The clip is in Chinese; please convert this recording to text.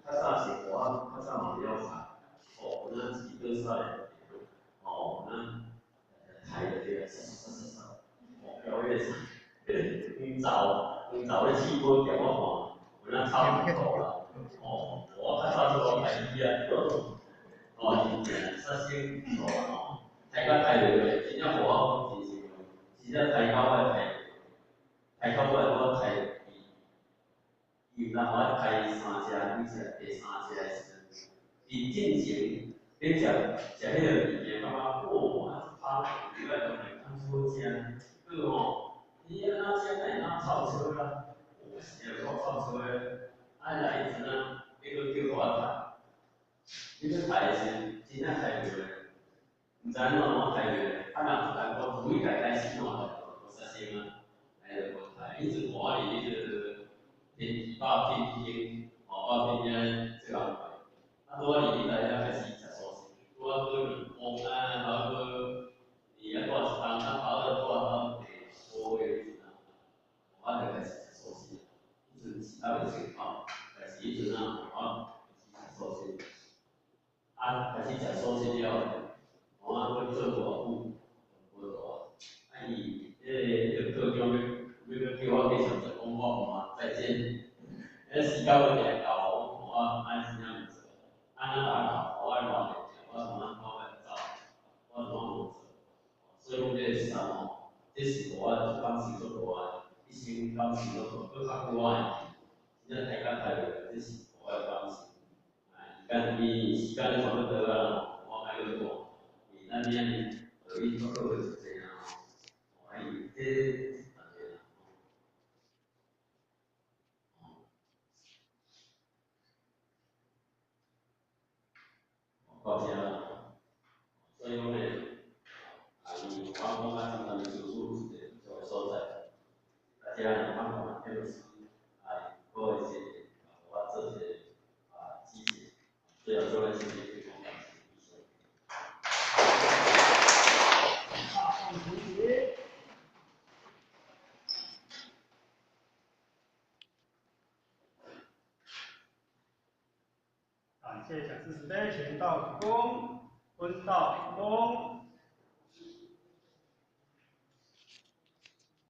较早是我较早嘛了解，哦，那自己多少人，哦，那台的这个哦，表演上，早的气氛点我看，我那差不多了，哦，我较早做台语啊，哦，首先哦，大家台语真正无法讲，真正台高的台高的我台。伊若我开三只，你食第三只的时阵，伊进前你食迄个物件，感觉哇，拍你来当然通好食，个吼，你安怎食会当臭车啦？有时候臭车的，来一阵啊，你搁叫我拍，你要拍的时，真正拍袂落，毋知安怎拍袂落，啊若来我从一开始弄我实心啊，来就无拍，一直我哩迄个。片哦，这个啊，多你大家开始吃素食，多个我那个你要多少当他跑了多少多为主呢？我就开始吃素食，一直其他的情况，开始一直呢，我吃素食，啊，开始吃素食了，我会做多步，我多，啊，伊个叫叫我继续做功课嘛，再见。时间会变高，我按时间做，按打考，我按往年，我从那方面走，我从做，所以我这是啥哦？这是我当时做过啊，一些当时做做较久啊，现在大家睇到这是我的当时，但你时间差不多了，我还有做，你那边可以做个是这样，我还有这。抱歉了，所以讲呢，你我们今天的读书这个所在，大家能看懂这个是做一些我这些记忆，这样做的事情非常感谢。好，同学。感谢讲师时代，全道鞠躬，温道鞠躬。